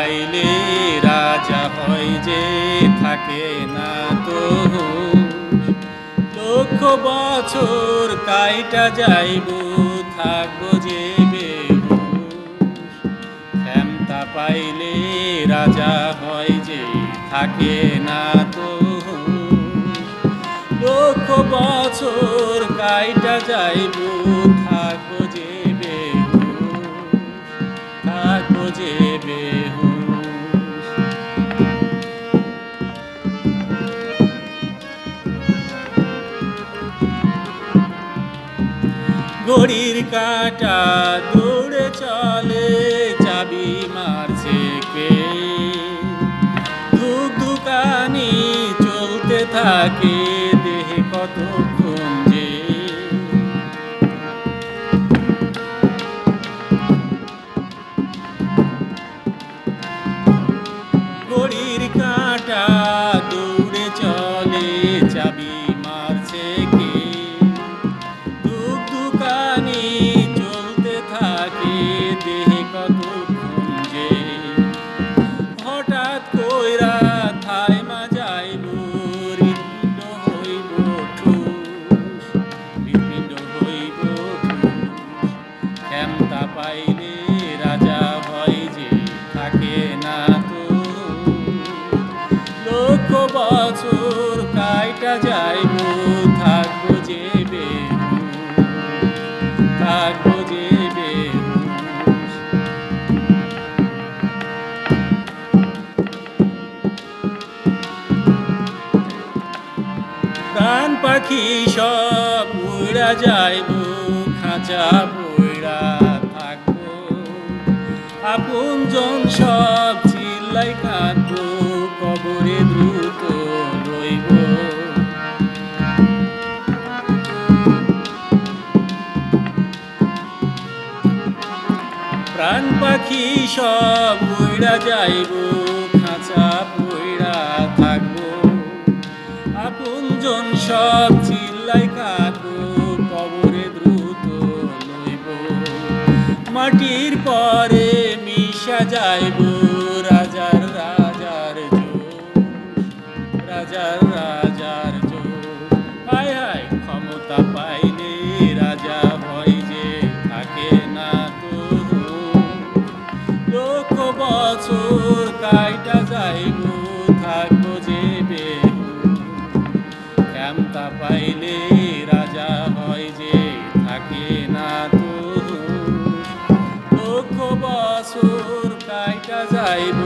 পাইলে রাজা হয় যে থাকে না তো লক্ষ বছর কাইটা যাইব থাকবো যে বেহুশ ক্ষমতা পাইলে রাজা হয় যে থাকে না তো লক্ষ বছর কাইটা যাইব থাকবো যে বেহুশ থাকবো যে বেহুশ ঘড়ির কাঁটা দৌড়ে চলে চাবি মারছে কে ধুক ধুকানি চলতে থাকে দেহে কতক্ষণ যে ঘড়ির কাঁটা দৌড়ে চলে চাবি মারছে কে ধুক ধুকানি চলতে থাকে দেহে কতক্ষণ যে হঠাৎ কইরা থাইমা যাইব হৃৎপিণ্ড হইব ঠুস হৃৎপিণ্ড হইব ঠুস ক্ষমতা পাইলে রাজা হয় যে থাকে না তো লক্ষ বছর কাইটা যাইব থাকবো যে বেহুশ থাকবো যে বেহুশ প্রাণ পাখি সব উড়া যাইব খাঁচা পইড়া থাকবো আপনজন সব চিল্লাই কাঁদবো কবরে দ্রুত রইব প্রাণ পাখি সব উড়া যাইব খাঁচা পইড়া থাকবো আপনজন সব চিল্লাই কাঁদবো কবরে দ্রুত লইব মাটির পরে মিশা যাইব রাজার রাজার জোশ রাজার রাজার জোশ হায় হায় ক্ষমতা পাইলে রাজা হয় যে থাকে না তো লক্ষ বছর কাইটা যাইব থাকবো যে বেহুশ ক্ষমতা পাইলে রাজা হয় যে থাকে না তো লক্ষ বছর কাইটা যাইব